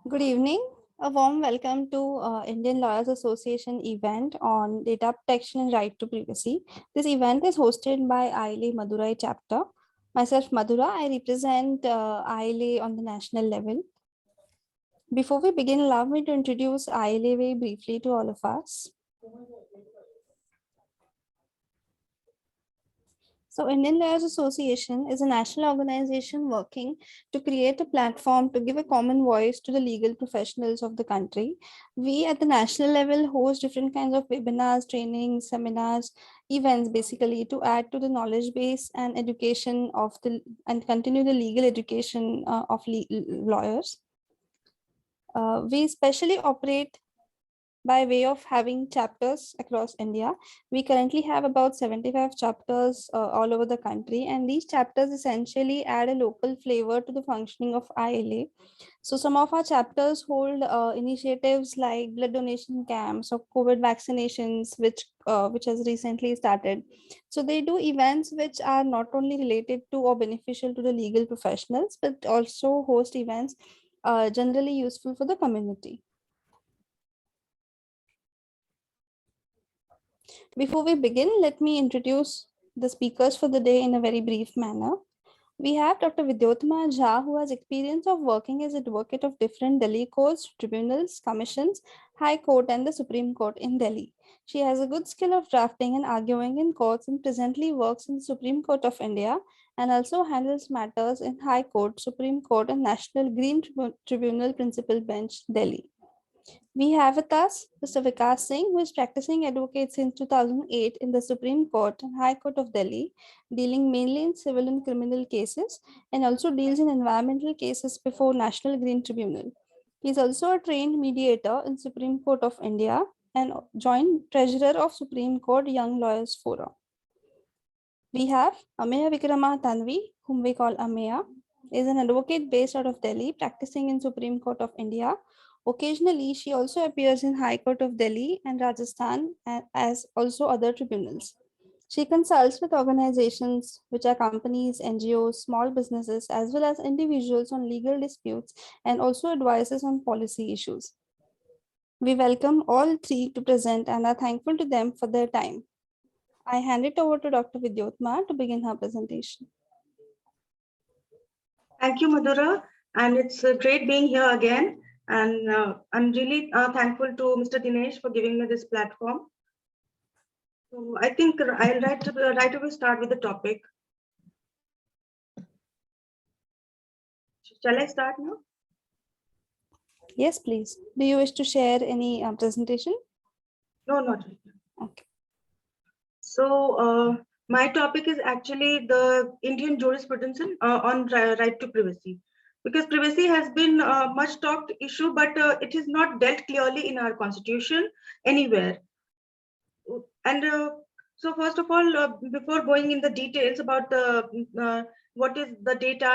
Good evening. A warm welcome to Indian Lawyers Association event on data protection and right to privacy. This event is hosted by ILA Madurai chapter. Myself, Madhura, I represent ILA on the national level. Before we begin, allow me to introduce ILA very briefly to all of us. So Indian Lawyers Association is a national organization working to create a platform to give a common voice to the legal professionals of the country. We at the national level host different kinds of webinars, trainings, seminars, events basically to add to the knowledge base and education of the and continue the legal education of lawyers. We especially operate by way of having chapters across India. We currently have about 75 chapters all over the country, and these chapters essentially add a local flavor to the functioning of ILA. So some of our chapters hold initiatives like blood donation camps or COVID vaccinations, which has recently started. So they do events which are not only related to or beneficial to the legal professionals, but also host events generally useful for the community. Before we begin, let me introduce the speakers for the day in a very brief manner. We have Dr. Vidyotma Jha, who has experience of working as advocate of different Delhi courts, tribunals, commissions, High Court, and the Supreme Court in Delhi. She has a good skill of drafting and arguing in courts and presently works in the Supreme Court of India and also handles matters in High Court, Supreme Court, and National Green Tribunal Principal Bench, Delhi. We have with us Mr. Vikas Singh, who is practicing advocate since 2008 in the Supreme Court and High Court of Delhi, dealing mainly in civil and criminal cases, and also deals in environmental cases before National Green Tribunal. He is also a trained mediator in Supreme Court of India and joint treasurer of Supreme Court Young Lawyers Forum. We have Ameya Vikrama Tanvi, whom we call Ameya, is an advocate based out of Delhi, practicing in Supreme Court of India. Occasionally, she also appears in High Court of Delhi and Rajasthan, as also other tribunals. She consults with organizations which are companies, NGOs, small businesses, as well as individuals on legal disputes and also advises on policy issues. We welcome all three to present and are thankful to them for their time. I hand it over to Dr. Vidyotma to begin her presentation. Thank you, Madhura, and it's great being here again. And I'm really thankful to Mr. Dinesh for giving me this platform. So I think I'll right away start with the topic. Shall I start now? Yes, please. Do you wish to share any presentation? No, not right now. Okay. So my topic is actually the Indian jurisprudence on right to privacy. Because privacy has been a much talked issue, but it is not dealt clearly in our constitution anywhere. And so first of all, before going in the details about the what is the data,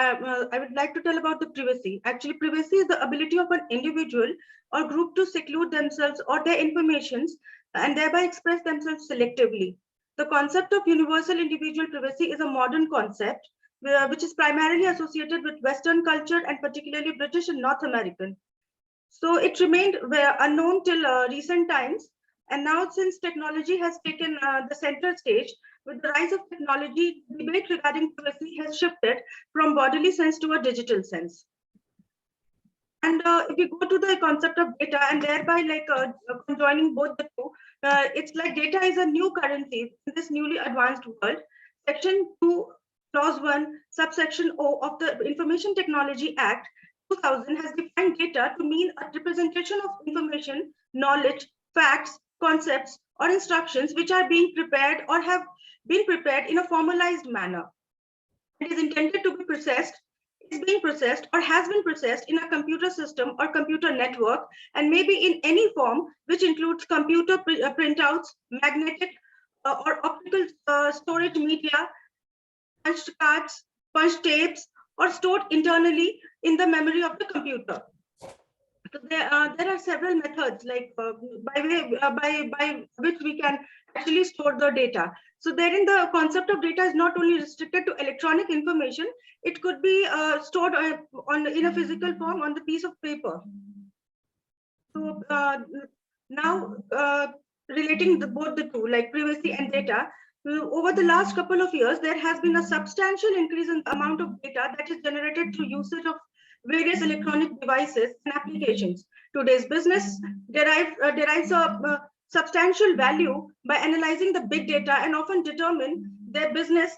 I would like to tell about the privacy. Actually, privacy is the ability of an individual or group to seclude themselves or their informations and thereby express themselves selectively. The concept of universal individual privacy is a modern concept which is primarily associated with Western culture and particularly British and North American. So it remained unknown till recent times. And now, since technology has taken the center stage, with the rise of technology, debate regarding privacy has shifted from bodily sense to a digital sense. And if you go to the concept of data and thereby conjoining both the two, it's like data is a new currency in this newly advanced world. Section 2, Clause 1, subsection O of the Information Technology Act 2000 has defined data to mean a representation of information, knowledge, facts, concepts, or instructions which are being prepared or have been prepared in a formalized manner. It is intended to be processed, is being processed, or has been processed in a computer system or computer network, and may be in any form which includes computer printouts, magnetic or optical storage media, punched cards, punched tapes, or stored internally in the memory of the computer. So there are several methods by which we can actually store the data. So therein the concept of data is not only restricted to electronic information, it could be stored in a physical form on the piece of paper. So now relating both the two, like privacy and data, over the last couple of years, there has been a substantial increase in the amount of data that is generated through usage of various electronic devices and applications. Today's business derives a substantial value by analyzing the big data and often determine their business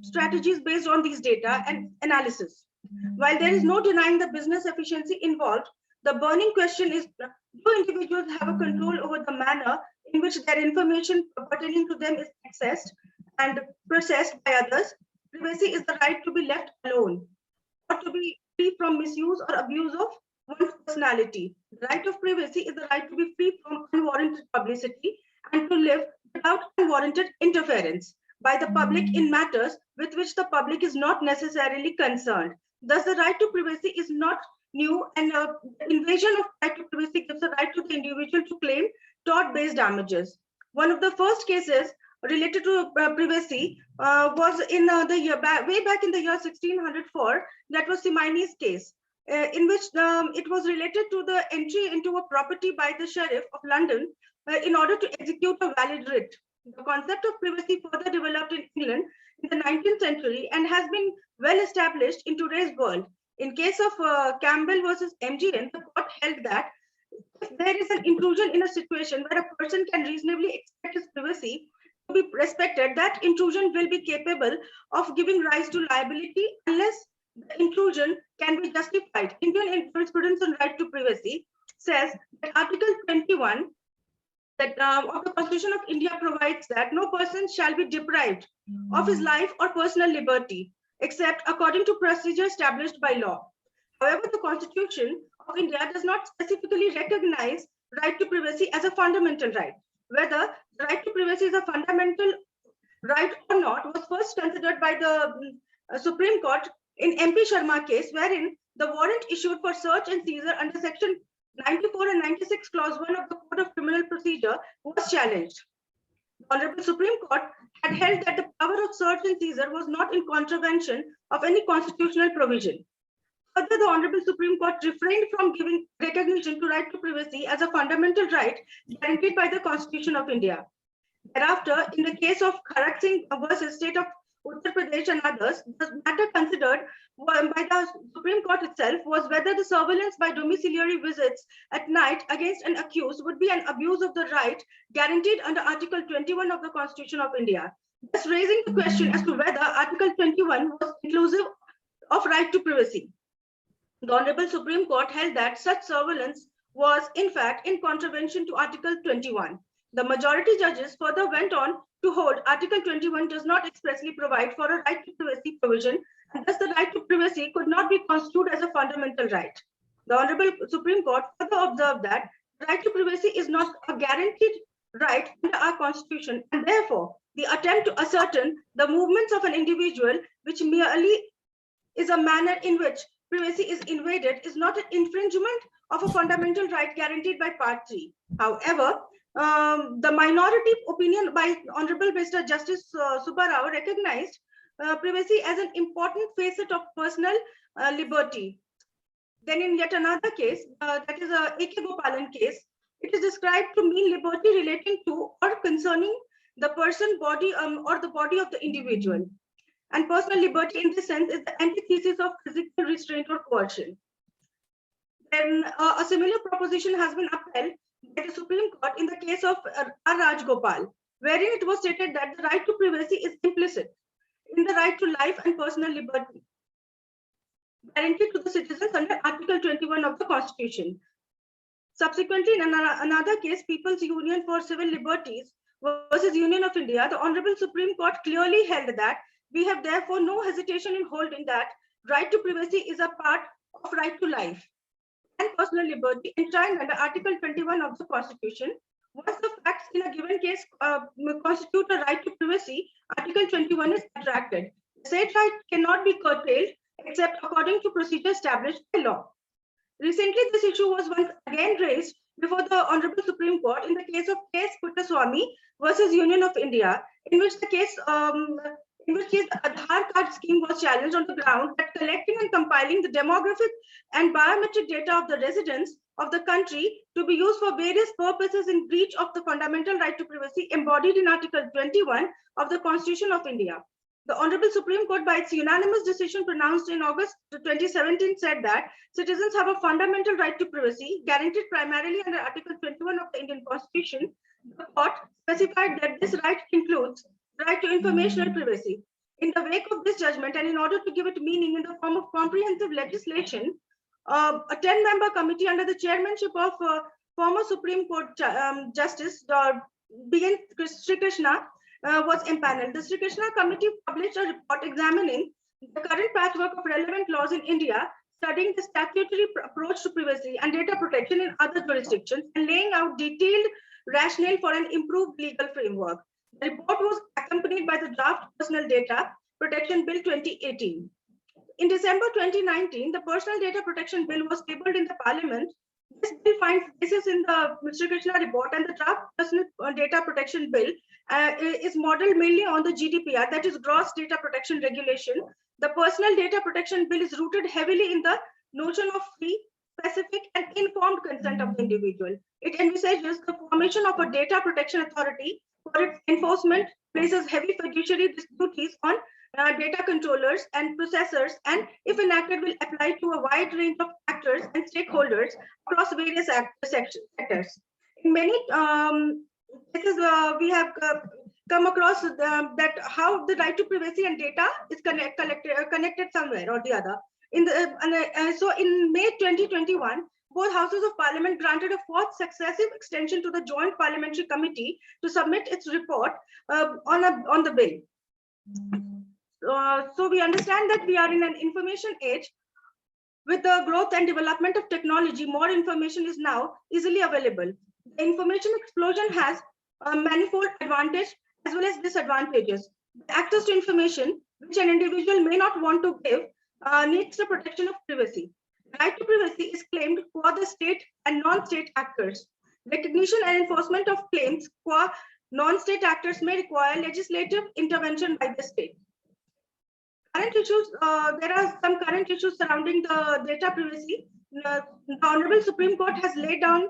strategies based on these data and analysis. While there is no denying the business efficiency involved, the burning question is, do individuals have a control over the manner in which their information pertaining to them is accessed and processed by others? Privacy is the right to be left alone or to be free from misuse or abuse of one's personality. The right of privacy is the right to be free from unwarranted publicity and to live without unwarranted interference by the public in matters with which the public is not necessarily concerned. Thus, the right to privacy is not new, and invasion of right to privacy gives the right to the individual to claim tort-based damages. One of the first cases related to privacy was in the year way back in the year 1604. That was Simoni's case, in which it was related to the entry into a property by the sheriff of London in order to execute a valid writ. The concept of privacy further developed in England in the 19th century and has been well established in today's world. In case of Campbell versus MGN, the court held that if there is an intrusion in a situation where a person can reasonably expect his privacy to be respected, that intrusion will be capable of giving rise to liability unless the intrusion can be justified. Indian jurisprudence on right to privacy says that Article 21 of the Constitution of India provides that no person shall be deprived of his life or personal liberty except according to procedure established by law. However, the Constitution of India does not specifically recognize right to privacy as a fundamental right. Whether the right to privacy is a fundamental right or not was first considered by the Supreme Court in MP Sharma case, wherein the warrant issued for search and seizure under Section 94 and 96 Clause 1 of the Code of Criminal Procedure was challenged. The Honorable Supreme Court had held that the power of search and seizure was not in contravention of any constitutional provision. Further, the Honorable Supreme Court refrained from giving recognition to right to privacy as a fundamental right guaranteed by the Constitution of India. Thereafter, in the case of Kharak Singh versus State of Uttar Pradesh and others, the matter considered by the Supreme Court itself was whether the surveillance by domiciliary visits at night against an accused would be an abuse of the right guaranteed under Article 21 of the Constitution of India, thus raising the question as to whether Article 21 was inclusive of right to privacy. The Honorable Supreme Court held that such surveillance was, in fact, in contravention to Article 21. The majority judges further went on to hold Article 21 does not expressly provide for a right to privacy provision, and thus the right to privacy could not be construed as a fundamental right. The Honorable Supreme Court further observed that the right to privacy is not a guaranteed right under our Constitution, and therefore the attempt to ascertain the movements of an individual, which merely is a manner in which privacy is invaded, is not an infringement of a fundamental right guaranteed by Part 3. However, the minority opinion by Honorable Mr. Justice Subbarao recognized privacy as an important facet of personal liberty. Then in yet another case, that is a A.K. Gopalan case, it is described to mean liberty relating to or concerning the person, body, or the body of the individual. And personal liberty in this sense is the antithesis of physical restraint or coercion. Then a similar proposition has been upheld by the Supreme Court in the case of R. Rajgopal, wherein it was stated that the right to privacy is implicit in the right to life and personal liberty guaranteed to the citizens under Article 21 of the Constitution. Subsequently, in another case, People's Union for Civil Liberties versus Union of India, the Honorable Supreme Court clearly held that we have therefore no hesitation in holding that right to privacy is a part of right to life and personal liberty enshrined under Article 21 of the Constitution. Once the facts in a given case constitute a right to privacy, Article 21 is attracted. The said right cannot be curtailed except according to procedure established by law. Recently, this issue was once again raised before the Honorable Supreme Court in the case of K. Puttaswamy versus Union of India, in which the Aadhaar card scheme was challenged on the ground that collecting and compiling the demographic and biometric data of the residents of the country to be used for various purposes in breach of the fundamental right to privacy embodied in Article 21 of the Constitution of India. The Honorable Supreme Court, by its unanimous decision pronounced in August 2017, said that citizens have a fundamental right to privacy guaranteed primarily under Article 21 of the Indian Constitution. The court specified that this right includes the right to informational privacy. In the wake of this judgment, and in order to give it meaning in the form of comprehensive legislation, a 10-member committee under the chairmanship of former Supreme Court Justice B.N. Sri Krishna was empaneled. The Sri Krishna committee published a report examining the current patchwork of relevant laws in India, studying the statutory approach to privacy and data protection in other jurisdictions, and laying out detailed rationale for an improved legal framework. The report was accompanied by the draft Personal Data Protection Bill 2018. In December 2019, the Personal Data Protection Bill was tabled in the Parliament. This bill finds basis in the Mr. Krishna report, and the draft Personal Data Protection Bill is modeled mainly on the GDPR, that is Gross Data Protection Regulation. The Personal Data Protection Bill is rooted heavily in the notion of free, specific, and informed consent of the individual. It envisages the formation of a data protection authority for its enforcement, places heavy fiduciary duties on data controllers and processors, and if enacted, will apply to a wide range of actors and stakeholders across various sectors. In many cases, we have come across that how the right to privacy and data is connected somewhere or the other. So in May 2021, both houses of parliament granted a fourth successive extension to the Joint Parliamentary Committee to submit its report on the bill. So we understand that we are in an information age. With the growth and development of technology, more information is now easily available. The information explosion has manifold advantages as well as disadvantages. The access to information, which an individual may not want to give, needs the protection of privacy. The right to privacy is claimed for the state and non-state actors. Recognition and enforcement of claims for non-state actors may require legislative intervention by the state. Current issues, there are some current issues surrounding the data privacy. The Honorable Supreme Court has laid down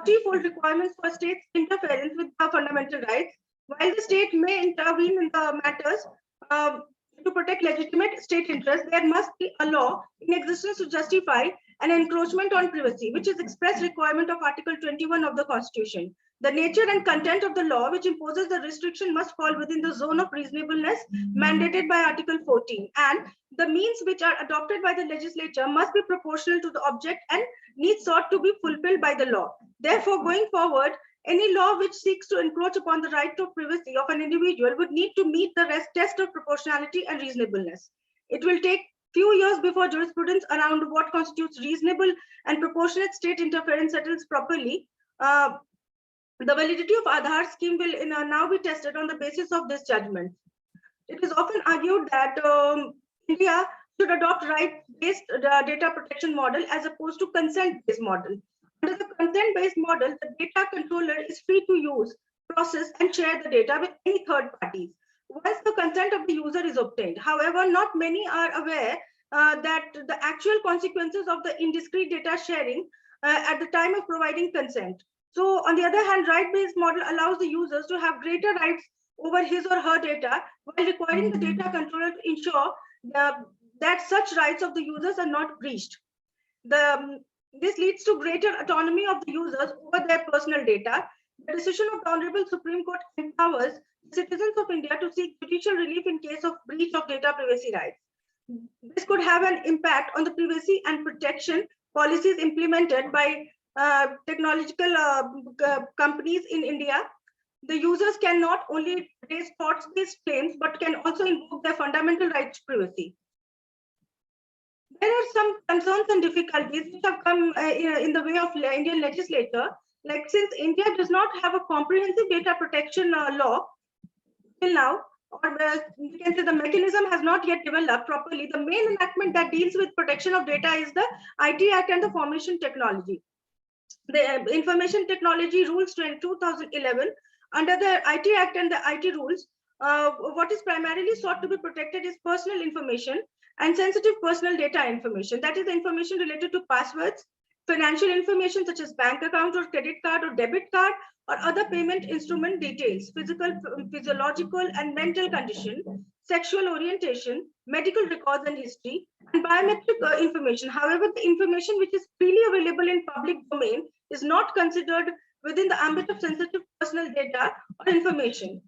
threefold requirements for states' interference with the fundamental rights. While the state may intervene in the matters to protect legitimate state interests, there must be a law in existence to justify an encroachment on privacy, which is express requirement of Article 21 of the Constitution. The nature and content of the law which imposes the restriction must fall within the zone of reasonableness mandated by Article 14, and the means which are adopted by the legislature must be proportional to the object and needs sought to be fulfilled by the law. Therefore, going forward, any law which seeks to encroach upon the right to privacy of an individual would need to meet the test of proportionality and reasonableness. It will take few years before jurisprudence around what constitutes reasonable and proportionate state interference settles properly. The validity of Aadhaar scheme will now be tested on the basis of this judgment. It is often argued that India should adopt right-based data protection model as opposed to consent-based model. Under the consent-based model, the data controller is free to use, process, and share the data with any third parties once the consent of the user is obtained. However, not many are aware that the actual consequences of the indiscreet data sharing at the time of providing consent. So on the other hand, right-based model allows the users to have greater rights over his or her data while requiring the data controller to ensure that such rights of the users are not breached. This leads to greater autonomy of the users over their personal data. The decision of the Honorable Supreme Court empowers citizens of India to seek judicial relief in case of breach of data privacy rights. This could have an impact on the privacy and protection policies implemented by technological companies in India. The users can not only raise thought-based claims, but can also invoke their fundamental right to privacy. There are some concerns and difficulties which have come in the way of Indian legislature. Like, since India does not have a comprehensive data protection law till now, or you can say the mechanism has not yet developed properly, the main enactment that deals with protection of data is the IT Act and the Information Technology. The Information Technology Rules 2011, under the IT Act and the IT rules, what is primarily sought to be protected is personal information and sensitive personal data information. That is the information related to passwords, financial information such as bank account or credit card or debit card or other payment instrument details, physical, physiological and mental condition, sexual orientation, medical records and history, and biometric information. However, the information which is freely available in public domain is not considered within the ambit of sensitive personal data or information.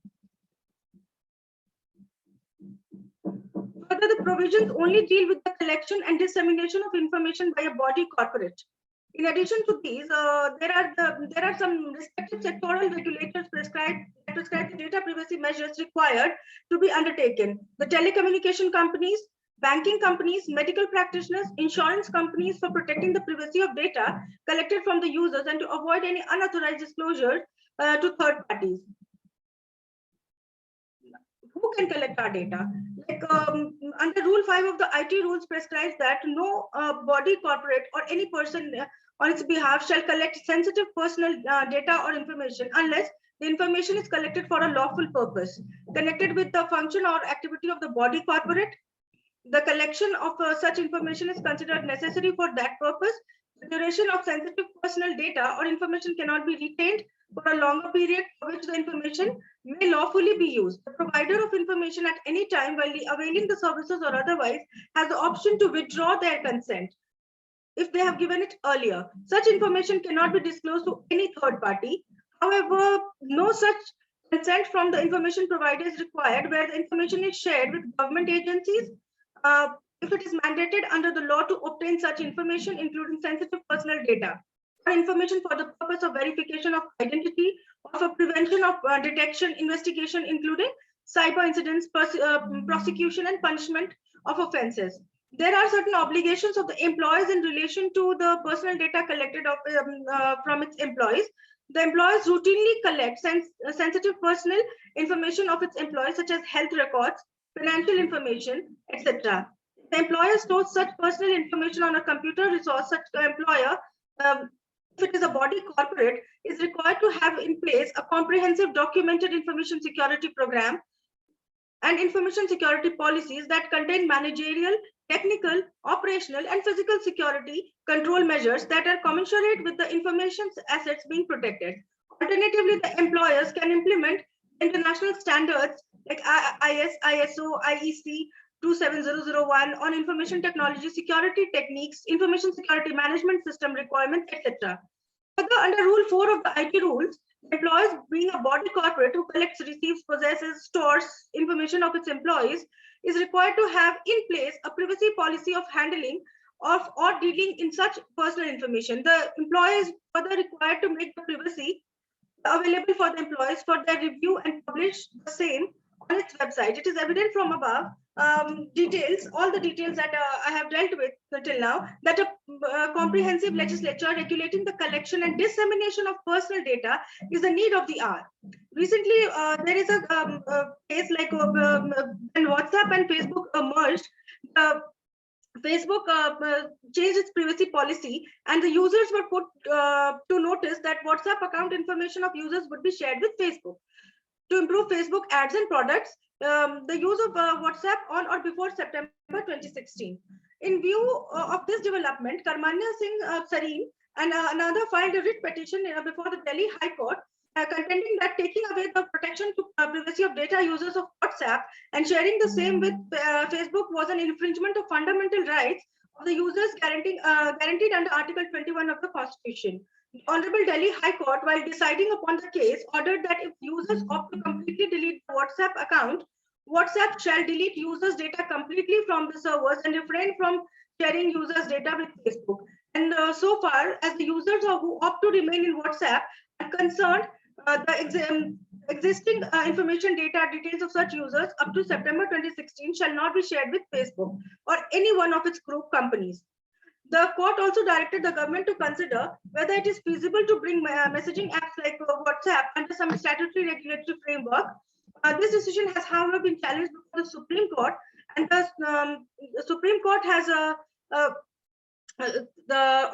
Further, the provisions only deal with the collection and dissemination of information by a body corporate. In addition to these, there are some respective sectoral regulators prescribe the data privacy measures required to be undertaken. The telecommunication companies, banking companies, medical practitioners, insurance companies for protecting the privacy of data collected from the users and to avoid any unauthorized disclosure to third parties. Who can collect our data? Like under Rule 5 of the IT rules prescribes that no body, corporate, or any person on its behalf shall collect sensitive personal data or information unless the information is collected for a lawful purpose, connected with the function or activity of the body corporate. The collection of such information is considered necessary for that purpose. The duration of sensitive personal data or information cannot be retained for a longer period for which the information may lawfully be used. The provider of information at any time while availing the services or otherwise has the option to withdraw their consent if they have given it earlier. Such information cannot be disclosed to any third party. However, no such consent from the information provider is required where the information is shared with government agencies, if it is mandated under the law to obtain such information, including sensitive personal data or information for the purpose of verification of identity or for prevention of detection, investigation, including cyber incidents, prosecution and punishment of offenses. There are certain obligations of the employees in relation to the personal data collected from its employees. The employees routinely collect sensitive personal information of its employees, such as health records, financial information, etc. The employer stores such personal information on a computer resource. Such employer, if it is a body corporate, is required to have in place a comprehensive documented information security program and information security policies that contain managerial, technical, operational, and physical security control measures that are commensurate with the information assets being protected. Alternatively, the employers can implement international standards like ISO, IEC 27001 on information technology security techniques, information security management system requirements, etc. Further, under Rule 4 of the IT rules, employees being a body corporate who collects, receives, possesses, stores information of its employees is required to have in place a privacy policy of handling of or dealing in such personal information. The employer is further required to make the privacy available for the employees for their review and publish the same on its website. It is evident from above details, all the details that I have dealt with till now, that a comprehensive legislature regulating the collection and dissemination of personal data is a need of the hour. Recently, there is a case like when WhatsApp and Facebook merged. Facebook changed its privacy policy, and the users were put to notice that WhatsApp account information of users would be shared with Facebook. To improve Facebook ads and products, the use of WhatsApp on or before September 2016. In view of this development, Karmanya Singh Sareen and another filed a writ petition before the Delhi High Court contending that taking away the protection to privacy of data users of WhatsApp and sharing the same with Facebook was an infringement of fundamental rights of the users guaranteed under Article 21 of the Constitution. The Honorable Delhi High Court, while deciding upon the case, ordered that if users opt to completely delete the WhatsApp account, WhatsApp shall delete users' data completely from the servers and refrain from sharing users' data with Facebook. And so far as the users who opt to remain in WhatsApp are concerned, the existing information data details of such users up to September 2016 shall not be shared with Facebook or any one of its group companies. The court also directed the government to consider whether it is feasible to bring messaging apps like WhatsApp under some statutory regulatory framework. This decision has, however, been challenged before the Supreme Court, and the Supreme Court has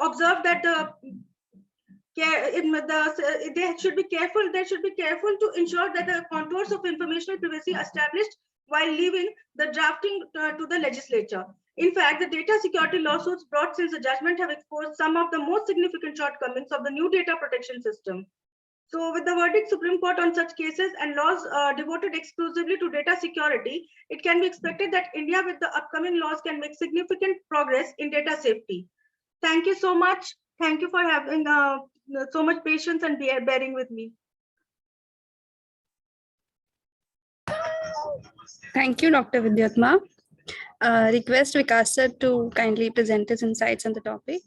observed that they should be careful. They should be careful to ensure that the contours of informational privacy are established while leaving the drafting to the legislature. In fact, the data security lawsuits brought since the judgment have exposed some of the most significant shortcomings of the new data protection system. So with the verdict Supreme Court on such cases and laws devoted exclusively to data security, it can be expected that India with the upcoming laws can make significant progress in data safety. Thank you so much. Thank you for having so much patience and bearing with me. Thank you, Dr. Vidyatma. Request Vikas sir to kindly present his insights on the topic.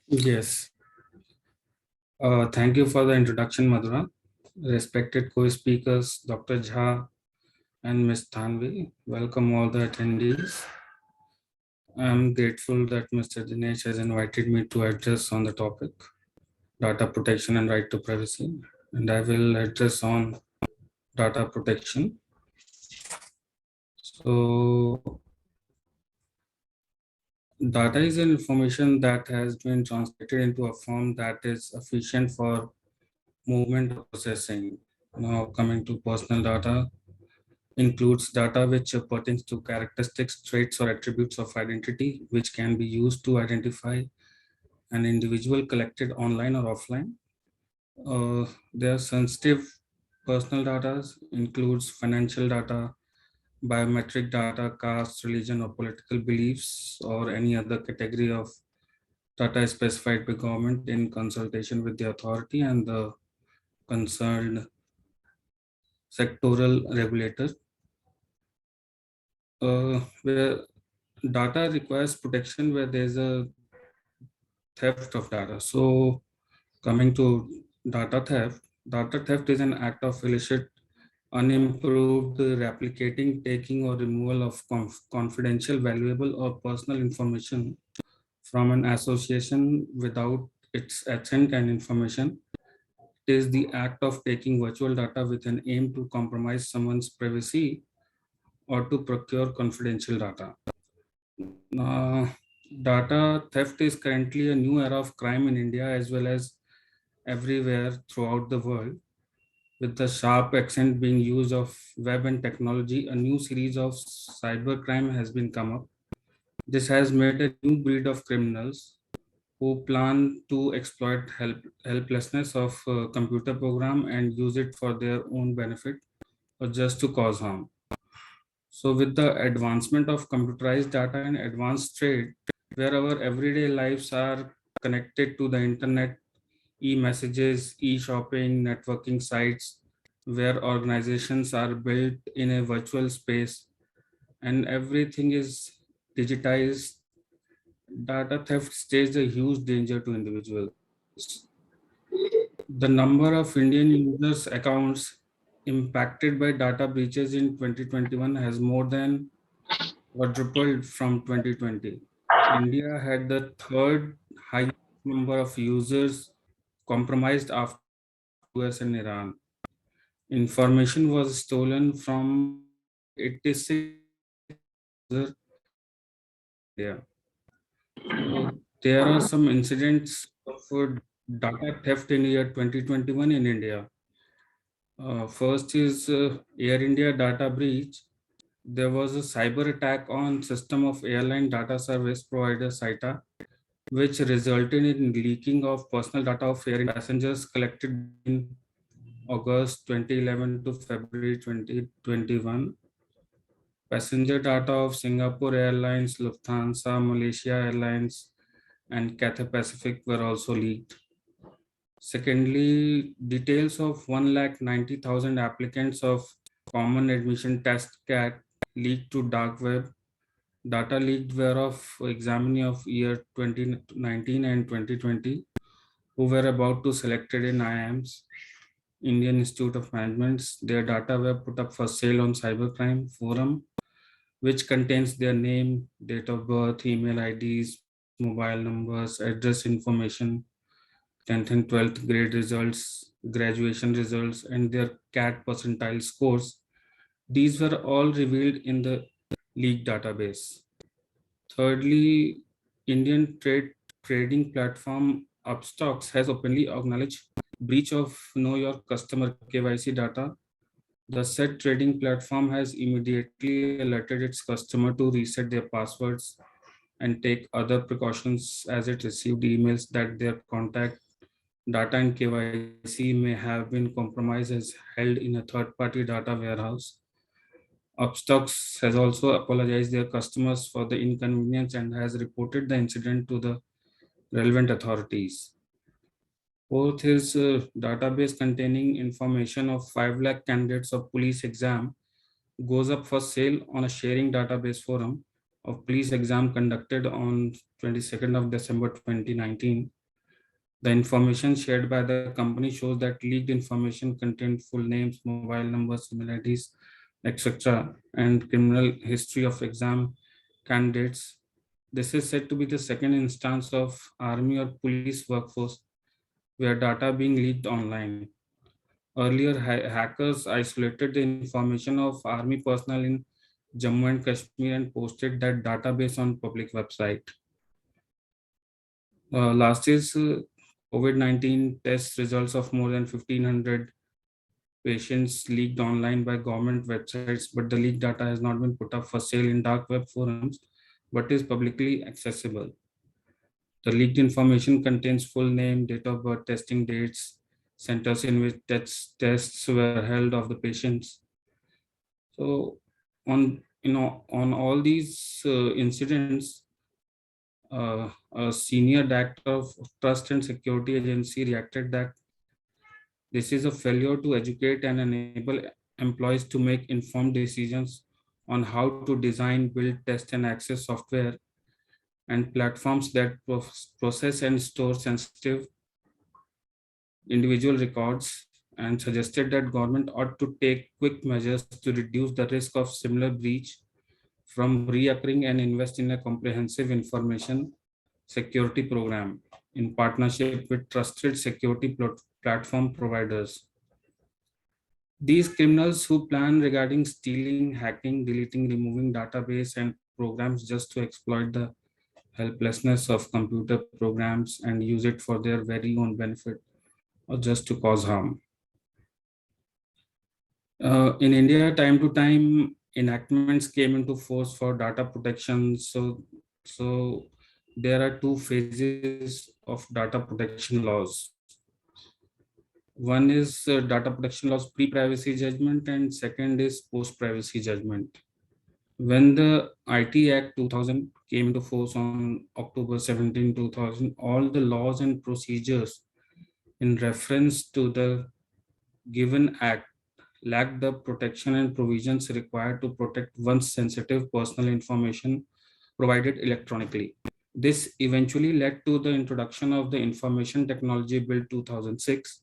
Yes. Thank you for the introduction, Madhura. Respected co-speakers, Dr. Jha and Ms. Thanvi, welcome all the attendees. I'm grateful that Mr. Dinesh has invited me to address on the topic, data protection and right to privacy. And I will address on data protection. So, data is an information that has been translated into a form that is efficient for movement or processing. Now, coming to personal data, includes data which pertains to characteristics, traits, or attributes of identity, which can be used to identify an individual collected online or offline. Their sensitive personal data includes financial data, biometric data, caste, religion, or political beliefs, or any other category of data specified by government in consultation with the authority and the concerned sectoral regulator. Where data requires protection where there's a theft of data. So coming to data theft is an act of illicit, unimproved replicating, taking or removal of confidential, valuable or personal information from an association without its assent and information. It is the act of taking virtual data with an aim to compromise someone's privacy or to procure confidential data. Uh, Data theft is currently a new era of crime in India as well as everywhere throughout the world. With the sharp accent being used of web and technology, a new series of cybercrime has been come up. This has made a new breed of criminals who plan to exploit helplessness of computer program and use it for their own benefit or just to cause harm. So with the advancement of computerized data and advanced trade, where our everyday lives are connected to the internet, e-messages, e-shopping, networking sites, where organizations are built in a virtual space and everything is digitized, data theft stays a huge danger to individuals. The number of Indian users' accounts impacted by data breaches in 2021 has more than quadrupled from 2020. India had the third highest number of users compromised after US and Iran. Information was stolen from around 86,000 users in India. So there are some incidents of data theft in year 2021 in India. First is Air India data breach. There was a cyber attack on system of airline data service provider SITA, which resulted in leaking of personal data of air passengers collected between August 2011 to February 2021. Passenger data of Singapore Airlines, Lufthansa, Malaysia Airlines, and Cathay Pacific were also leaked. Secondly, details of 190,000 applicants of Common Admission Test CAT leaked to dark web. Data leaked were of examinee of year 2019 and 2020 who were about to selected in IIMs, Indian Institute of Management. Their data were put up for sale on cybercrime forum, which contains their name, date of birth, email IDs, mobile numbers, address information, 10th and 12th grade results, graduation results, and their CAT percentile scores. These were all revealed in the leaked database. Thirdly, Indian trading platform Upstocks has openly acknowledged breach of Know Your Customer KYC data The said trading platform has immediately alerted its customer to reset their passwords and take other precautions as it received emails that their contact data and KYC may have been compromised as held in a third-party data warehouse. Upstocks has also apologized their customers for the inconvenience and has reported the incident to the relevant authorities. Fourth is database containing information of 5 lakh candidates of police exam goes up for sale on a sharing database forum of police exam conducted on 22nd of December 2019. The information shared by the company shows that leaked information contained full names, mobile numbers, email IDs, etc., and criminal history of exam candidates. This is said to be the second instance of army or police workforce where data being leaked online. Earlier, hackers isolated the information of army personnel in Jammu and Kashmir and posted that database on public website. Last is COVID-19 test results of more than 1,500 patients leaked online by government websites, but the leaked data has not been put up for sale in dark web forums, but is publicly accessible. The leaked information contains full name, date of birth, testing dates, centers in which tests were held of the patients. So, on all these incidents, a senior director of Trust and Security Agency reacted that this is a failure to educate and enable employees to make informed decisions on how to design, build, test, and access software and platforms that process and store sensitive individual records, and suggested that government ought to take quick measures to reduce the risk of similar breach from reoccurring and invest in a comprehensive information security program in partnership with trusted security platform providers. These criminals who plan regarding stealing, hacking, deleting, removing database and programs just to exploit the helplessness of computer programs and use it for their very own benefit or just to cause harm. In India, time to time, enactments came into force for data protection. So there are two phases of data protection laws. One is data protection laws pre-privacy judgment, and second is post-privacy judgment. When the IT Act 2000 came into force on October 17, 2000, all the laws and procedures in reference to the given act lacked the protection and provisions required to protect one's sensitive personal information provided electronically. This eventually led to the introduction of the Information Technology Bill 2006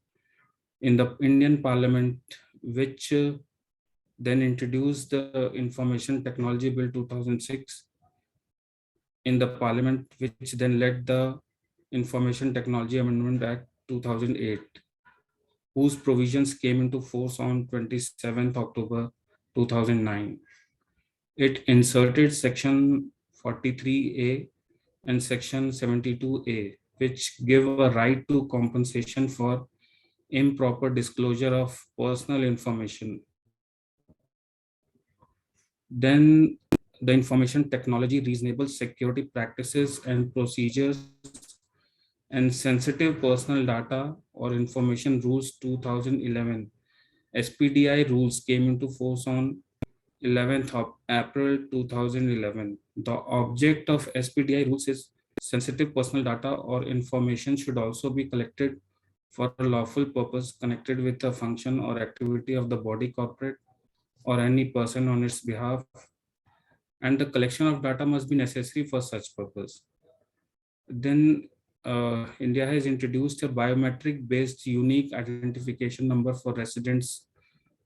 in the Indian Parliament, which then introduced the Information Technology Bill 2006 in the Parliament, which then led the Information Technology Amendment Act 2008, whose provisions came into force on 27th October 2009. It inserted Section 43A and Section 72A, which give a right to compensation for improper disclosure of personal information. Then the Information Technology Reasonable Security Practices and Procedures and Sensitive Personal Data or Information Rules 2011. SPDI rules came into force on 11th of April 2011. The object of SPDI rules is sensitive personal data or information should also be collected for a lawful purpose connected with a function or activity of the body corporate or any person on its behalf, and the collection of data must be necessary for such purpose. Then India has introduced a biometric based unique identification number for residents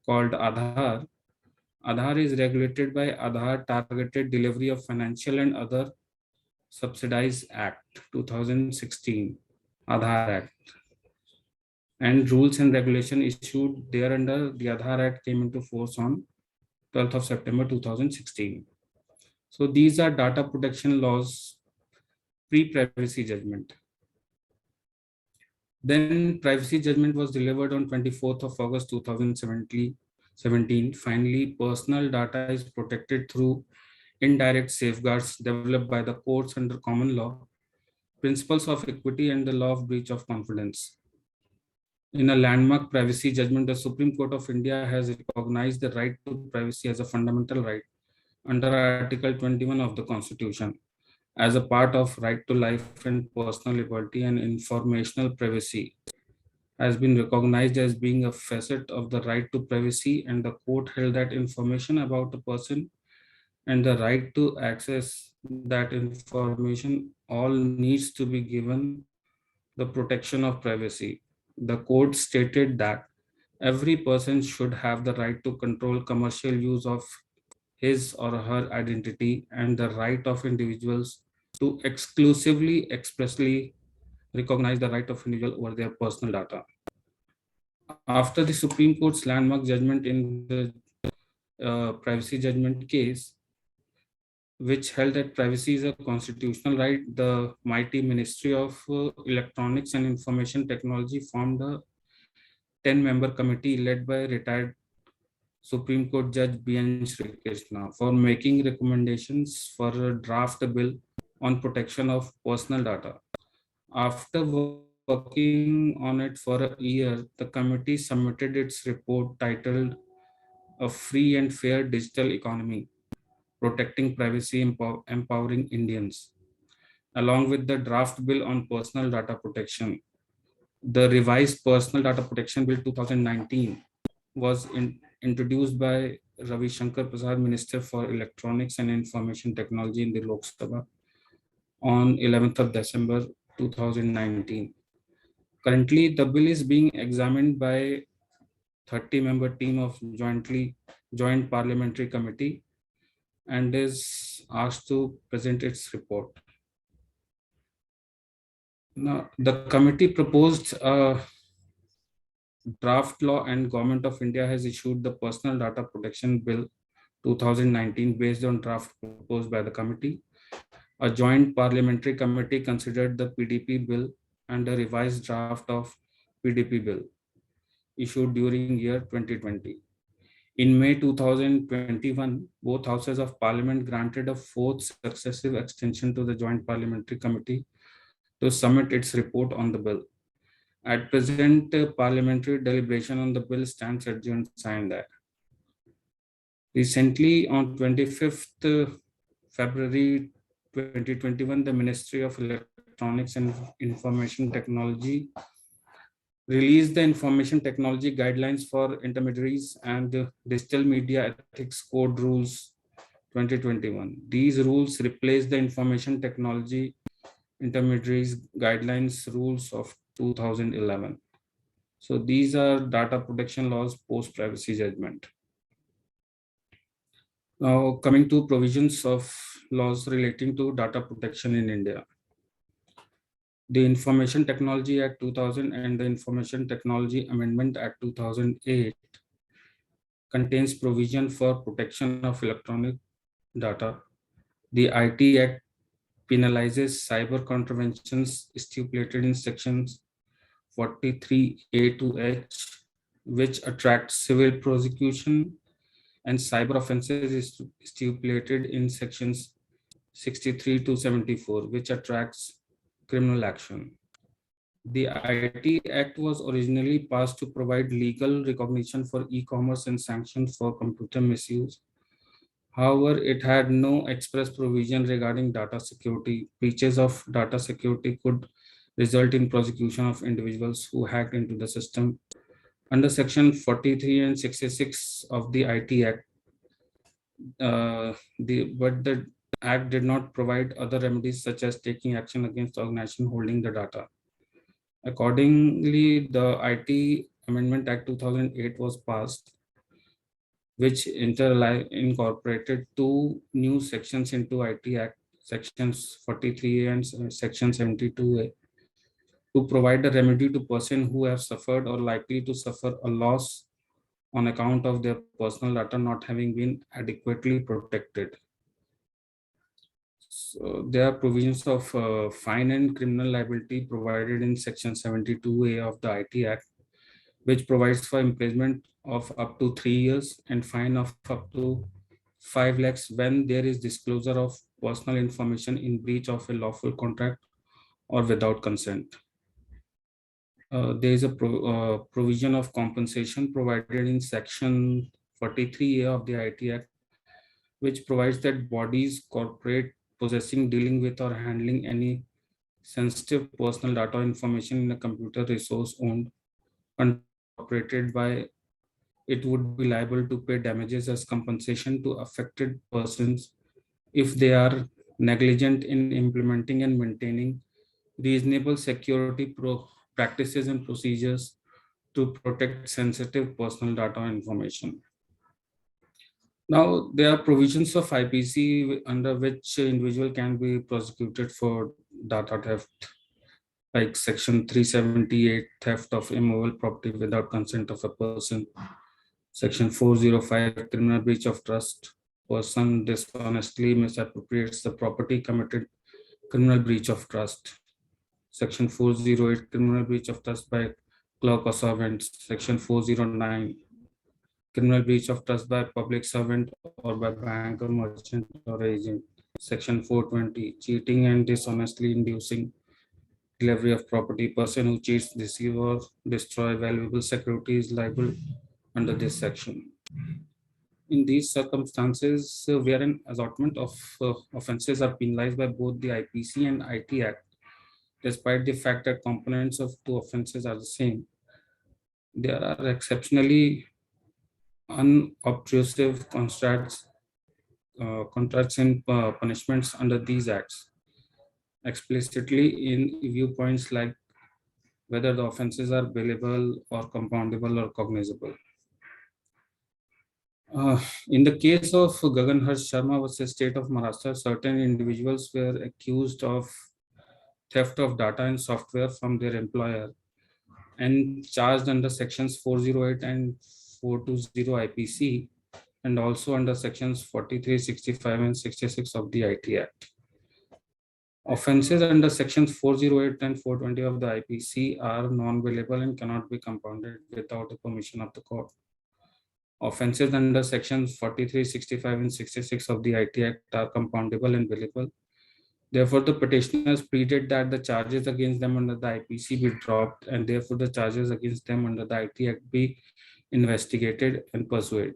called Aadhaar. Aadhaar is regulated by Aadhaar Targeted Delivery of Financial and Other Subsidized Act 2016, Aadhaar Act. And rules and regulation issued thereunder the Aadhaar Act came into force on 12th of September 2016. So these are data protection laws pre-privacy judgment. Then privacy judgment was delivered on 24th of August 2017 17. Finally, personal data is protected through indirect safeguards developed by the courts under common law, principles of equity, and the law of breach of confidence. In a landmark privacy judgment, the Supreme Court of India has recognized the right to privacy as a fundamental right under Article 21 of the Constitution as a part of right to life and personal liberty, and informational privacy has been recognized as being a facet of the right to privacy, and the court held that information about a person and the right to access that information all needs to be given the protection of privacy. The court stated that every person should have the right to control commercial use of his or her identity and the right of individuals to exclusively expressly recognize the right of individual over their personal data. After the Supreme Court's landmark judgment in the privacy judgment case, which held that privacy is a constitutional right, the mighty Ministry of Electronics and Information Technology formed a 10-member committee led by retired Supreme Court Judge B.N. Sri Krishna for making recommendations for a draft bill on protection of personal data. After working on it for a year, the committee submitted its report titled A Free and Fair Digital Economy Protecting Privacy, Empowering Indians, along with the draft bill on personal data protection. The revised Personal Data Protection Bill 2019 was introduced by Ravi Shankar Prasad, Minister for Electronics and Information Technology in the Lok Sabha on 11th of December 2019. Currently, the bill is being examined by 30-member team of Joint Parliamentary Committee and is asked to present its report. Now, the committee proposed a draft law, and Government of India has issued the Personal Data Protection Bill 2019 based on draft proposed by the committee. A joint parliamentary committee considered the PDP bill and a revised draft of PDP bill issued during year 2020. In May 2021, both houses of parliament granted a fourth successive extension to the joint parliamentary committee to submit its report on the bill. At present, parliamentary deliberation on the bill stands adjourned sine die. Recently, on 25th February 2021, the Ministry of Electronics and Information Technology released the Information Technology Guidelines for Intermediaries and Digital Media Ethics Code Rules 2021. These rules replace the Information Technology Intermediaries Guidelines Rules of 2011. So these are data protection laws post privacy judgment. Now coming to provisions of laws relating to data protection in India. The Information Technology Act 2000 and the Information Technology Amendment Act 2008 contains provision for protection of electronic data. The IT Act penalizes cyber contraventions stipulated in sections 43A to H, which attracts civil prosecution, and cyber offenses is stipulated in sections 63 to 74, which attracts criminal action. The IT Act was originally passed to provide legal recognition for e-commerce and sanctions for computer misuse. However, it had no express provision regarding data security. Breaches of data security could result in prosecution of individuals who hacked into the system. Under Section 43 and 66 of the IT Act, but the Act did not provide other remedies such as taking action against the organization holding the data. Accordingly, the IT Amendment Act 2008 was passed, which incorporated two new sections into IT Act, sections 43 and section 72A, to provide a remedy to persons who have suffered or likely to suffer a loss on account of their personal data not having been adequately protected. So there are provisions of fine and criminal liability provided in section 72A of the IT Act, which provides for imprisonment of up to 3 years and fine of up to 5 lakhs when there is disclosure of personal information in breach of a lawful contract or without consent. There is a provision of compensation provided in Section 43A of the IT Act, which provides that bodies, corporate, possessing, dealing with, or handling any sensitive personal data information in a computer resource owned, controlled, or operated by it would be liable to pay damages as compensation to affected persons if they are negligent in implementing and maintaining reasonable security practices and procedures to protect sensitive personal data information. Now, there are provisions of IPC under which individual can be prosecuted for data theft, like Section 378, theft of immovable property without consent of a person. Section 405, criminal breach of trust. Person dishonestly misappropriates the property, committed criminal breach of trust. Section 408, criminal breach of trust by clerk or servant. Section 409, criminal breach of trust by public servant or by banker, merchant, or agent. Section 420, cheating and dishonestly inducing delivery of property. Person who cheats, deceive, or destroy valuable security is liable under this section. In these circumstances, where an assortment of offences are penalized by both the IPC and IT Act, despite the fact that components of two offences are the same, there are exceptionally unobtrusive contracts and punishments under these acts, explicitly in viewpoints like whether the offences are bailable or compoundable or cognizable. In the case of Gagan Harsh Sharma versus State of Maharashtra, certain individuals were accused of theft of data and software from their employer and charged under sections 408 and 420 IPC and also under sections 43, 65 and 66 of the IT Act. Offences under sections 408 and 420 of the IPC are non-bailable and cannot be compounded without the permission of the court. Offences under sections 43, 65 and 66 of the IT Act are compoundable and bailable. Therefore, the petitioners pleaded that the charges against them under the IPC be dropped and therefore the charges against them under the IT Act be investigated and pursued.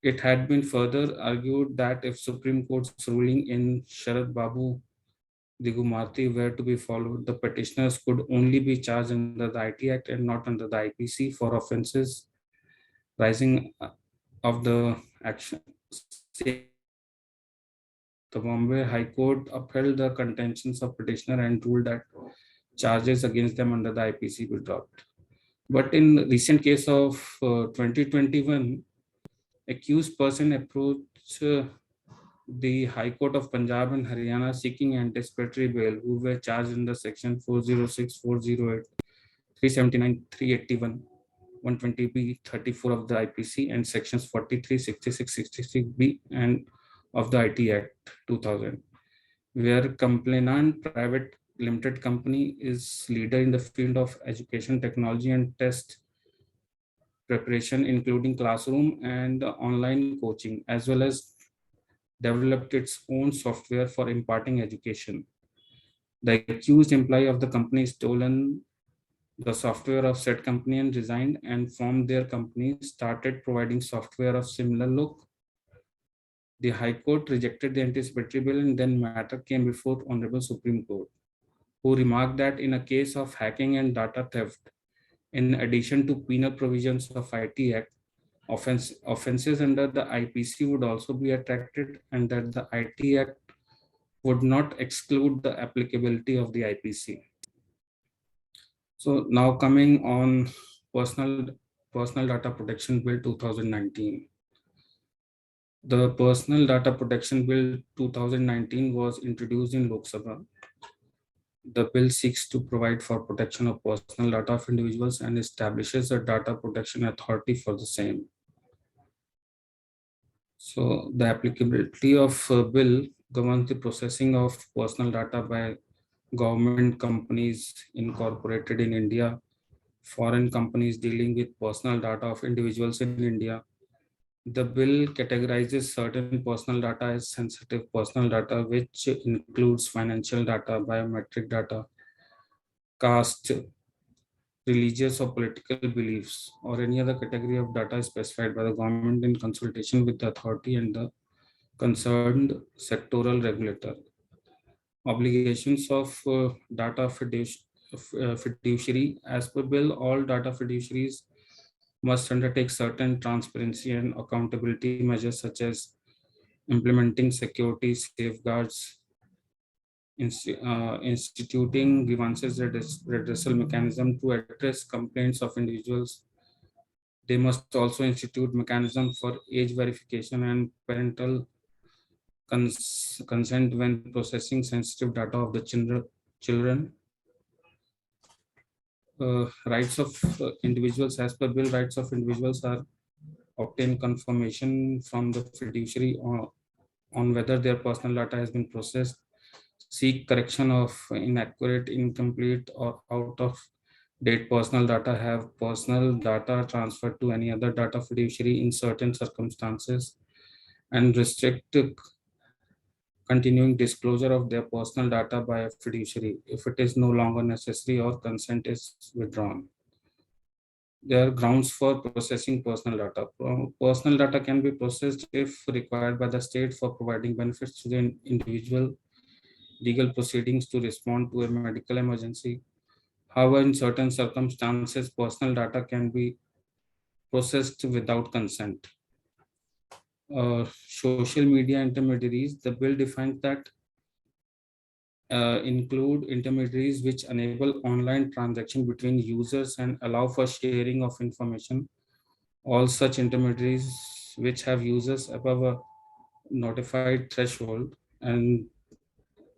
It had been further argued that if Supreme Court's ruling in Sharad Babu Digumarti were to be followed, the petitioners could only be charged under the IT Act and not under the IPC for offences rising of the action. The Bombay High Court upheld the contentions of petitioner and ruled that charges against them under the IPC be dropped. But in recent case of 2021, accused person approached the High Court of Punjab and Haryana seeking anticipatory bail, who were charged under section 406, 408, 379, 381, 120B, 34 of the IPC and sections 43, 66, 66B and of the IT Act 2000, where complainant private limited company is leader in the field of education technology and test preparation, including classroom and online coaching, as well as developed its own software for imparting education. The accused employee of the company stolen the software of said company and resigned and from their company started providing software of similar look. The High Court rejected the anticipatory bill and then matter came before Honorable Supreme Court, who remarked that in a case of hacking and data theft, in addition to penal provisions of IT Act, offenses under the IPC would also be attracted and that the IT Act would not exclude the applicability of the IPC. So now coming on Personal Data Protection Bill 2019. The Personal Data Protection Bill 2019 was introduced in Lok Sabha. The bill seeks to provide for protection of personal data of individuals and establishes a data protection authority for the same. So the applicability of bill governs the processing of personal data by government companies incorporated in India foreign companies dealing with personal data of individuals in India. The bill categorizes certain personal data as sensitive personal data, which includes financial data, biometric data, caste, religious or political beliefs, or any other category of data specified by the government in consultation with the authority and the concerned sectoral regulator. Obligations of fiduciary. As per bill, all data fiduciaries must undertake certain transparency and accountability measures such as implementing security safeguards, instituting grievances redressal mechanism to address complaints of individuals. They must also institute mechanism for age verification and parental consent when processing sensitive data of the children. Rights of individuals. As per bill, rights of individuals are obtain confirmation from the fiduciary on whether their personal data has been processed, seek correction of inaccurate, incomplete, or out of date personal data, have personal data transferred to any other data fiduciary in certain circumstances, and restrict continuing disclosure of their personal data by a fiduciary if it is no longer necessary or consent is withdrawn. There are grounds for processing personal data. Personal data can be processed if required by the state for providing benefits to the individual, legal proceedings to respond to a medical emergency. However, in certain circumstances, personal data can be processed without consent. Social media intermediaries. The bill defines that include intermediaries which enable online transaction between users and allow for sharing of information. All such intermediaries which have users above a notified threshold and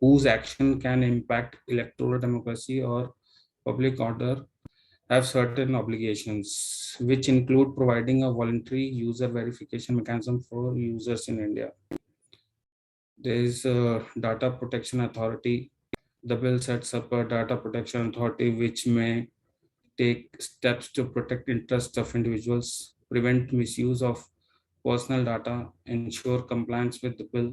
whose action can impact electoral democracy or public order have certain obligations, which include providing a voluntary user verification mechanism for users in India. There is a data protection authority. The bill sets up a data protection authority which may take steps to protect interests of individuals, prevent misuse of personal data, ensure compliance with the bill.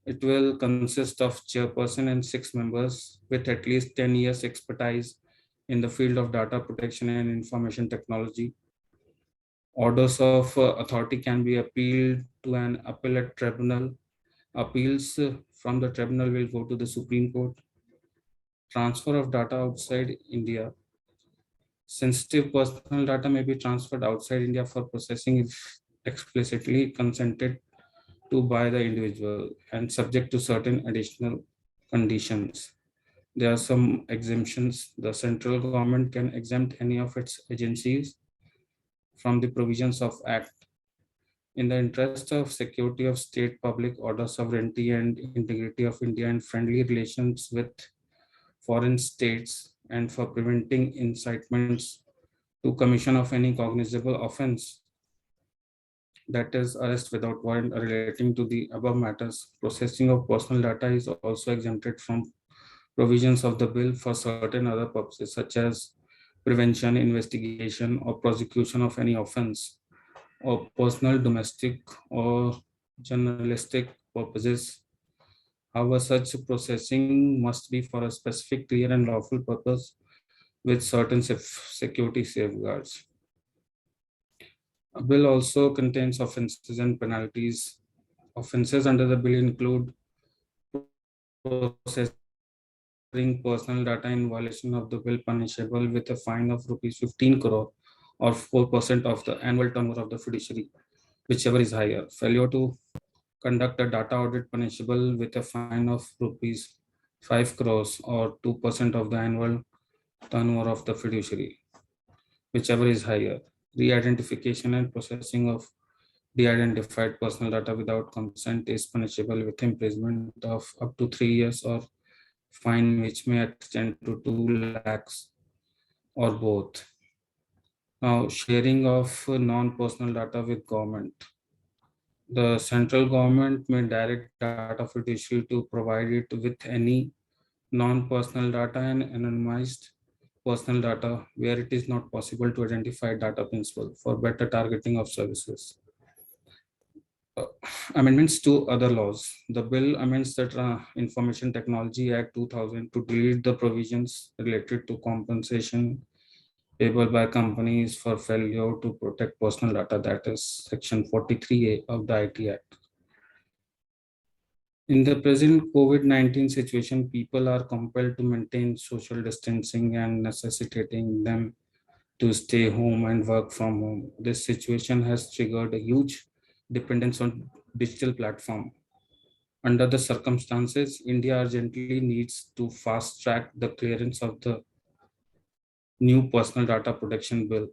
It will consist of chairperson and 6 members with at least 10 years expertise in the field of data protection and information technology. Orders of authority can be appealed to an appellate tribunal. Appeals from the tribunal will go to the Supreme Court. Transfer of data outside India. Sensitive personal data may be transferred outside India for processing if explicitly consented to by the individual and subject to certain additional conditions. There are some exemptions. The central government can exempt any of its agencies from the provisions of Act in the interest of security of state, public order, sovereignty, and integrity of India, and friendly relations with foreign states, and for preventing incitements to commission of any cognizable offense, that is arrest without warrant relating to the above matters. Processing of personal data is also exempted from provisions of the bill for certain other purposes such as prevention, investigation, or prosecution of any offense, or personal, domestic, or journalistic purposes. However, such processing must be for a specific, clear, and lawful purpose with certain security safeguards. A bill also contains offences and penalties. Offences under the bill include processing personal data in violation of the bill, punishable with a fine of rupees 15 crore or 4% of the annual turnover of the fiduciary, whichever is higher. Failure to conduct a data audit punishable with a fine of rupees 5 crores or 2% of the annual turnover of the fiduciary, whichever is higher. Re-identification and processing of de-identified personal data without consent is punishable with imprisonment of up to 3 years or fine which may extend to 2 lakhs or both. Now, sharing of non-personal data with government. The central government may direct data fiduciary to provide it with any non-personal data and anonymized personal data where it is not possible to identify data principal for better targeting of services. Uh, Amendments to other laws. The bill amends the Information Technology Act 2000 to delete the provisions related to compensation payable by companies for failure to protect personal data, that is Section 43A of the IT Act. In the present COVID-19 situation, people are compelled to maintain social distancing and necessitating them to stay home and work from home. This situation has triggered a huge dependence on digital platform. Under the circumstances, India urgently needs to fast track the clearance of the new personal data protection bill.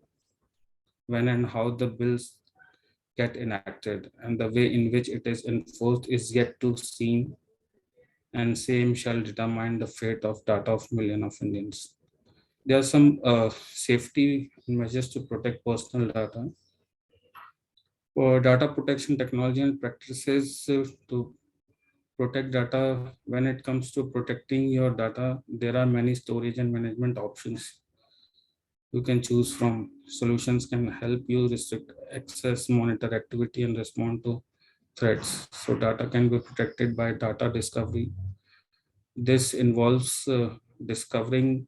When and how the bills get enacted and the way in which it is enforced is yet to seen, and same shall determine the fate of data of millions of Indians. There are some safety measures to protect personal data. For data protection technology and practices to protect data, when it comes to protecting your data, there are many storage and management options you can choose from. Solutions can help you restrict access, monitor activity, and respond to threats. So data can be protected by data discovery. This involves discovering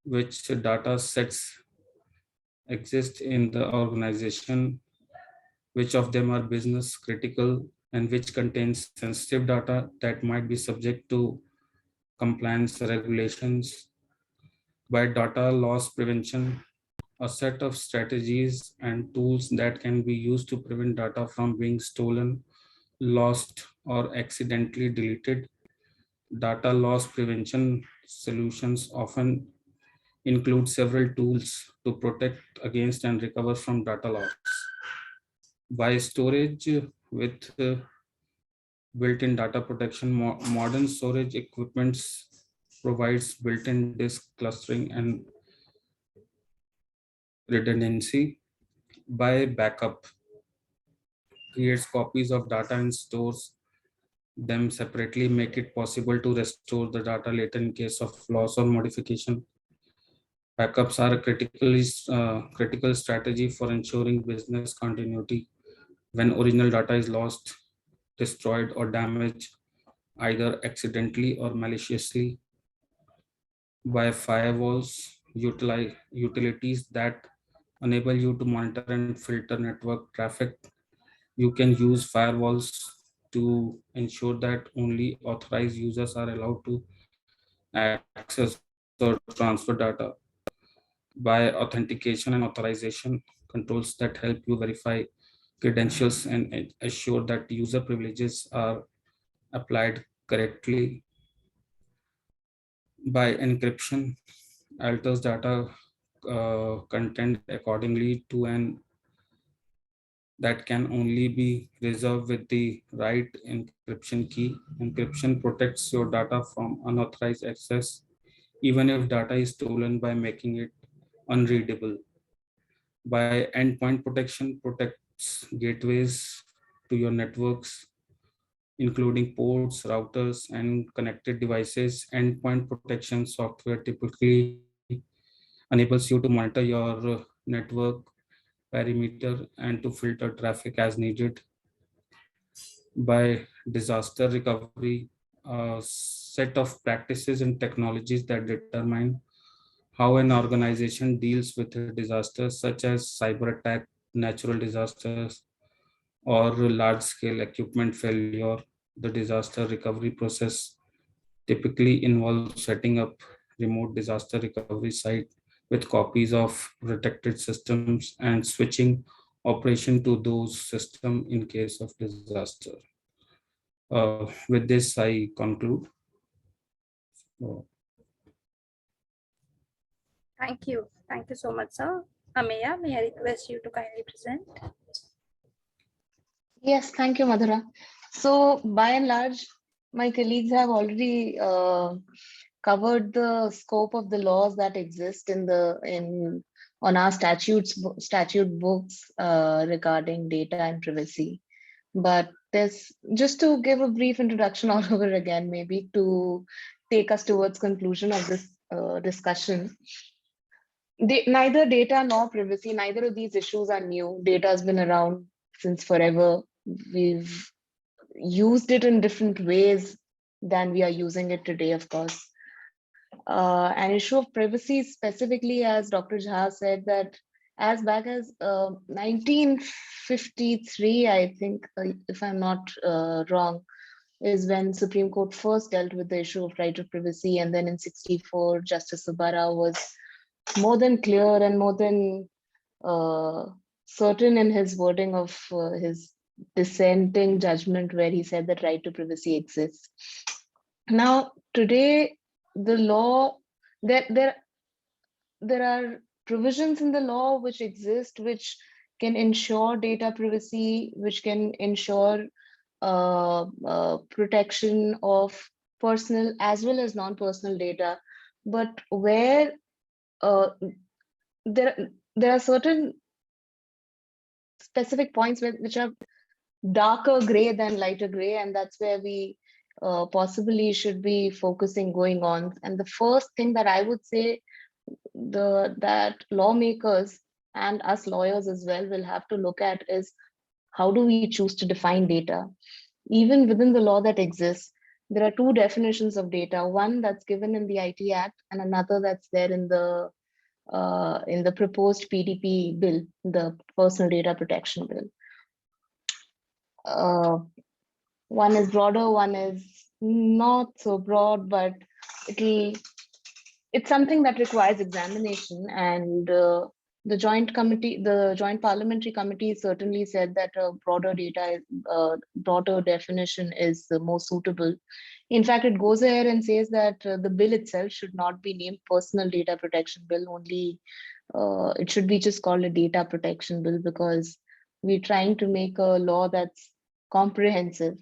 which data sets exist in the organization, which of them are business critical, and which contains sensitive data that might be subject to compliance regulations. By data loss prevention, a set of strategies and tools that can be used to prevent data from being stolen, lost, or accidentally deleted. Data loss prevention solutions often include several tools to protect against and recover from data loss. By storage with built-in data protection, modern storage equipments provides built-in disk clustering and redundancy. By backup, creates copies of data and stores them separately, make it possible to restore the data later in case of loss or modification. Backups are a critical strategy for ensuring business continuity when original data is lost, destroyed, or damaged, either accidentally or maliciously. By firewalls, utilities that enable you to monitor and filter network traffic. You can use firewalls to ensure that only authorized users are allowed to access or transfer data. By authentication and authorization, controls that help you verify credentials and assure that user privileges are applied correctly. By encryption, alters data content accordingly to an that can only be reserved with the right encryption key. Encryption protects your data from unauthorized access, even if data is stolen by making it unreadable. By endpoint protection, protects gateways to your networks, including ports, routers, and connected devices. Endpoint protection software typically enables you to monitor your network perimeter and to filter traffic as needed. By disaster recovery, a set of practices and technologies that determine how an organization deals with disasters such as cyber attack, natural disasters, or large scale equipment failure. The disaster recovery process typically involves setting up remote disaster recovery site with copies of protected systems and switching operation to those systems in case of disaster. With this, I conclude. Uh, Thank you. Thank you so much, sir. Ameya, may I request you to kindly present? Yes, thank you, Madhura. So by and large, my colleagues have already covered the scope of the laws that exist in on our statute books regarding data and privacy. But there's just to give a brief introduction all over again, maybe to take us towards conclusion of this discussion. neither data nor privacy, neither of these issues are new. Data has been around since forever. We've used it in different ways than we are using it today, of course. An issue of privacy specifically, as Dr. Jha said, that as back as 1953, I think, if I'm not wrong, is when Supreme Court first dealt with the issue of right of privacy. And then in 64, Justice Subbarao was more than clear and more than certain in his wording of his dissenting judgment, where he said that right to privacy exists. Now, today, the law, there are provisions in the law which exist, which can ensure data privacy, which can ensure protection of personal as well as non-personal data. But where there are certain specific points which are darker gray than lighter gray, and that's where we possibly should be focusing going on. And the first thing that I would say that lawmakers and us lawyers as well will have to look at is, how do we choose to define data? Even within the law that exists, there are two definitions of data, one that's given in the IT Act and another that's there in the proposed PDP bill, the Personal Data Protection Bill. One is broader, one is not so broad, but it's something that requires examination. And the Joint Parliamentary Committee certainly said that a broader definition is the most suitable. In fact, it goes ahead and says that the bill itself should not be named Personal Data Protection Bill, only it should be just called a Data Protection Bill, because we're trying to make a law that's comprehensive.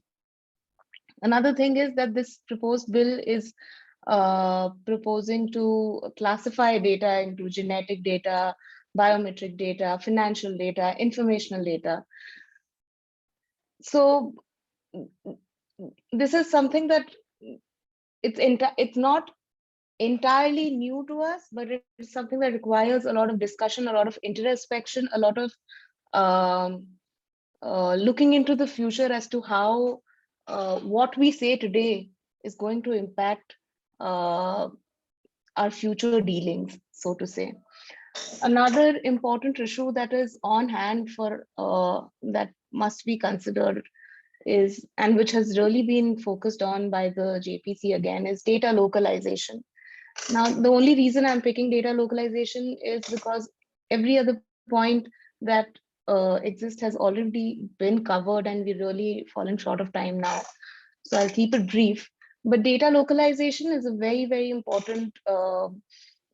Another thing is that this proposed bill is proposing to classify data into genetic data, biometric data, financial data, informational data. So this is something that it's not entirely new to us, but it's something that requires a lot of discussion, a lot of introspection, a lot of looking into the future as to how what we say today is going to impact our future dealings, so to say. Another important issue that is on hand for that must be considered is, and which has really been focused on by the JPC again, is data localization. Now, the only reason I'm picking data localization is because every other point that exists has already been covered, and we're really falling short of time now. So I'll keep it brief. But data localization is a very, very important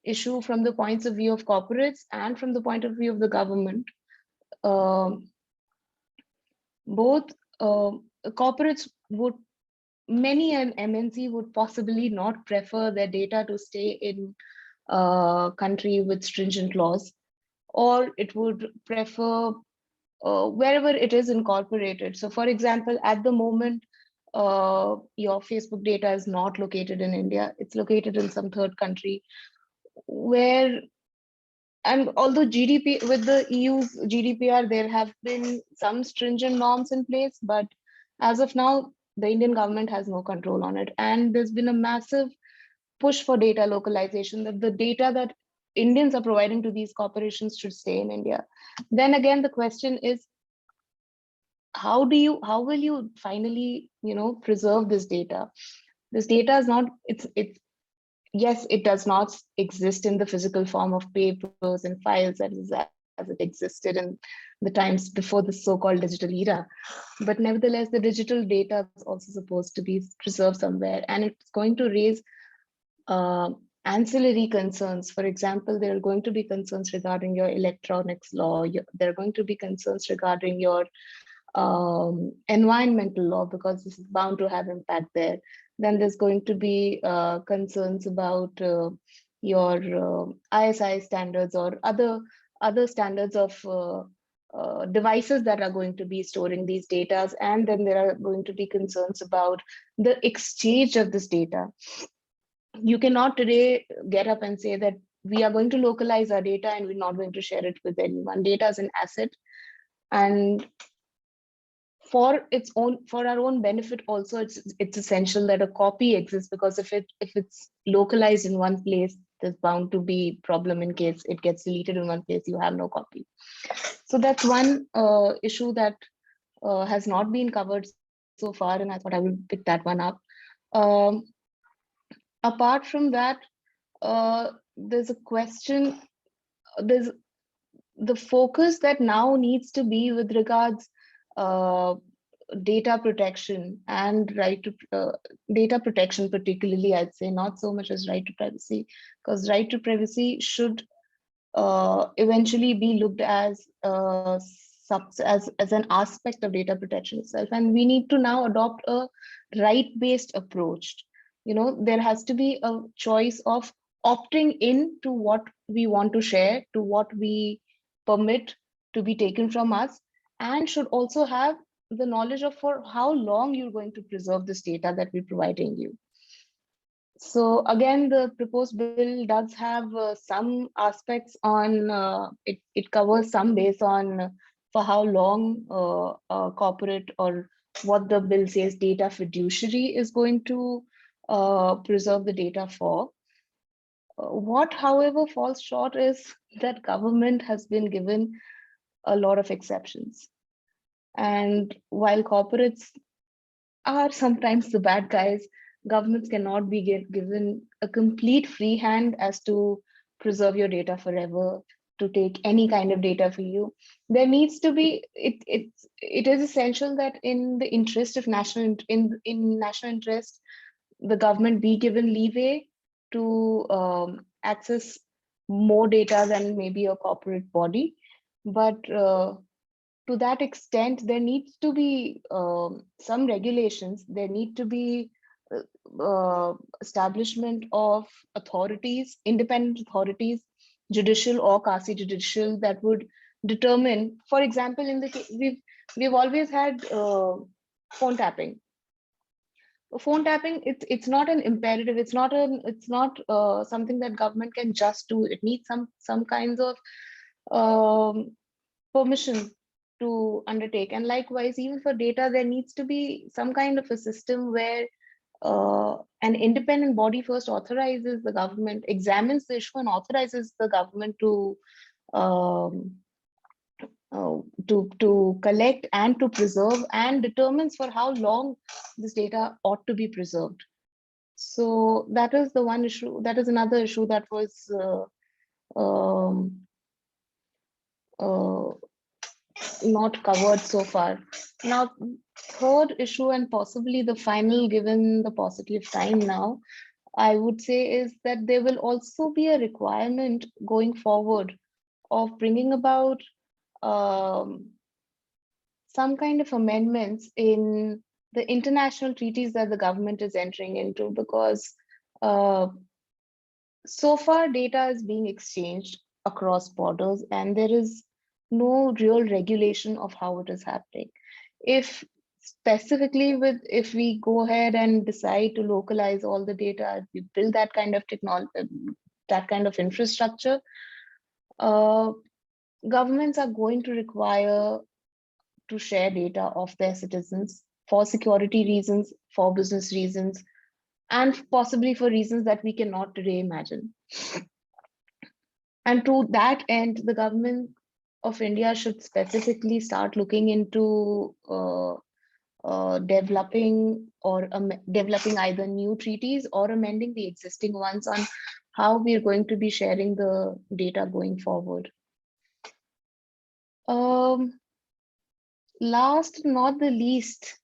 issue from the points of view of corporates and from the point of view of the government. Both corporates would, many an MNC would possibly not prefer their data to stay in a country with stringent laws, or it would prefer wherever it is incorporated. So for example, at the moment, your Facebook data is not located in India, it's located in some third country where, and although GDP with the EU's GDPR, there have been some stringent norms in place, but as of now, the Indian government has no control on it. And there's been a massive push for data localization, that the data that Indians are providing to these corporations should stay in India. Then again, the question is, how will you finally, preserve this data? This data is not, yes, it does not exist in the physical form of papers and files as it existed in the times before the so-called digital era. But nevertheless, the digital data is also supposed to be preserved somewhere, and it's going to raise ancillary concerns. For example, there are going to be concerns regarding your electronics law. There are going to be concerns regarding your environmental law, because this is bound to have impact there. Then there's going to be concerns about your ISI standards or other standards of devices that are going to be storing these data. And then there are going to be concerns about the exchange of this data. You cannot today get up and say that we are going to localize our data and we're not going to share it with anyone. Data is an asset, and for our own benefit also, it's essential that a copy exists, because if it's localized in one place, there's bound to be problem in case it gets deleted in one place, you have no copy. So that's one issue that has not been covered so far, and I thought I would pick that one up. Um, Apart from that, there's a question, there's the focus that now needs to be with regards data protection and right to data protection, particularly, I'd say, not so much as right to privacy, because right to privacy should eventually be looked as as an aspect of data protection itself, and we need to now adopt a right-based approach. There has to be a choice of opting in to what we want to share, to what we permit to be taken from us, and should also have the knowledge of for how long you're going to preserve this data that we're providing you. So again, the proposed bill does have some aspects on, it covers some base on for how long a corporate, or what the bill says data fiduciary is going to preserve the data for. What, however, falls short is that government has been given a lot of exceptions. And while corporates are sometimes the bad guys, governments cannot be given a complete free hand as to preserve your data forever, to take any kind of data for you. There needs to be, it is essential that in the interest of national interest, the government be given leeway to access more data than maybe a corporate body. But to that extent, there needs to be some regulations. There need to be establishment of authorities, independent authorities, judicial or quasi-judicial, that would determine, for example, in the case, we've always had phone tapping. Phone tapping, it's not an imperative. It's not something that government can just do. It needs some kinds of permission to undertake. And likewise, even for data, there needs to be some kind of a system where an independent body first authorizes the government, examines the issue and authorizes the government to collect and to preserve, and determines for how long this data ought to be preserved. So that is the one issue. That is another issue that was not covered so far. Now, third issue, and possibly the final, given the paucity of time now, I would say, is that there will also be a requirement going forward of bringing about some kind of amendments in the international treaties that the government is entering into, because so far data is being exchanged across borders and there is no real regulation of how it is happening. If specifically if we go ahead and decide to localize all the data, we build that kind of technology, that kind of infrastructure, governments are going to require to share data of their citizens for security reasons, for business reasons, and possibly for reasons that we cannot today imagine. And to that end, the government of India should specifically start looking into developing either new treaties or amending the existing ones on how we are going to be sharing the data going forward. Last, not the least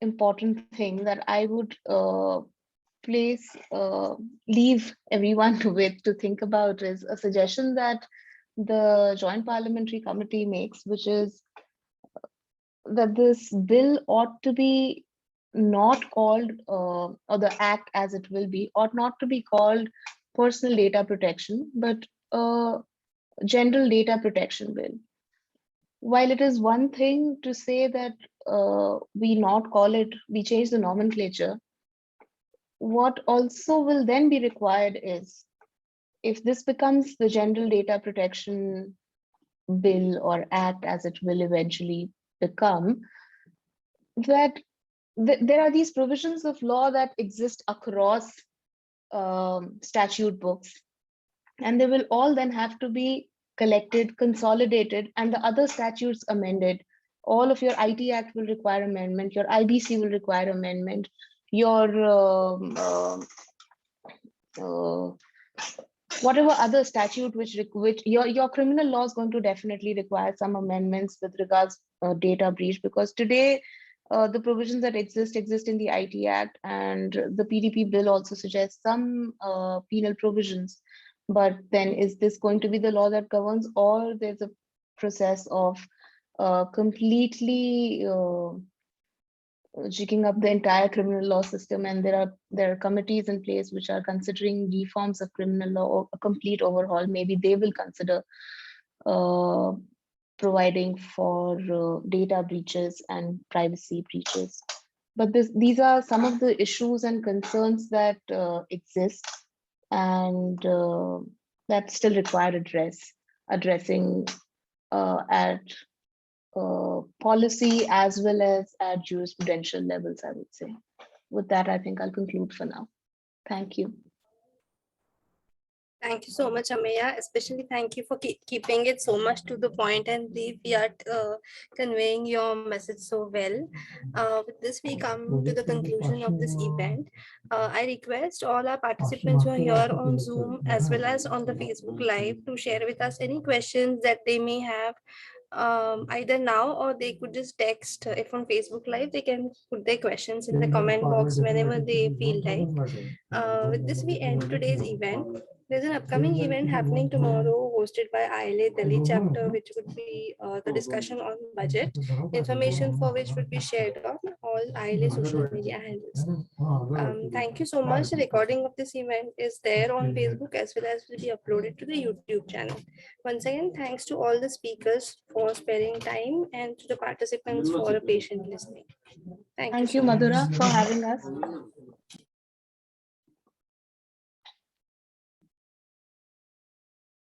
important thing that I would leave everyone with to think about is a suggestion that the Joint Parliamentary Committee makes, which is that this bill ought to be not called, or the act as it will be, ought not to be called personal data protection, but general data protection bill. While it is one thing to say that we change the nomenclature, what also will then be required is if this becomes the General Data Protection Bill or Act, as it will eventually become, that there are these provisions of law that exist across statute books, and they will all then have to be collected, consolidated, and the other statutes amended. All of your IT Act will require amendment, your IBC will require amendment, your whatever other statute which your criminal law is going to definitely require some amendments with regards data breach, because today the provisions that exist in the IT Act, and the PDP bill also suggests some penal provisions. But then is this going to be the law that governs, or there's a process of completely jigging up the entire criminal law system, and there are committees in place which are considering reforms of criminal law or a complete overhaul. Maybe they will consider providing for data breaches and privacy breaches. But these are some of the issues and concerns that exist, and that still require addressing at policy as well as at jurisprudential levels, I would say. With that, I think I'll conclude for now. Thank you. Thank you so much, Ameya. Especially thank you for keeping it so much to the point and brief, yet conveying your message so well. With this, we come to the conclusion of this event. I request all our participants who are here on Zoom as well as on the Facebook Live to share with us any questions that they may have, either now, or they could just text. If on Facebook Live, they can put their questions in the comment box whenever they feel like. With this, we end today's event. There's an upcoming event happening tomorrow hosted by ILA Delhi chapter, which would be the discussion on budget, information for which would be shared on all ILA social media handles. Thank you so much. The recording of this event is there on Facebook as well as will be uploaded to the YouTube channel. Once again, thanks to all the speakers for sparing time and to the participants for a patient listening. Thank you Thank so you, much. Madhura, for having us.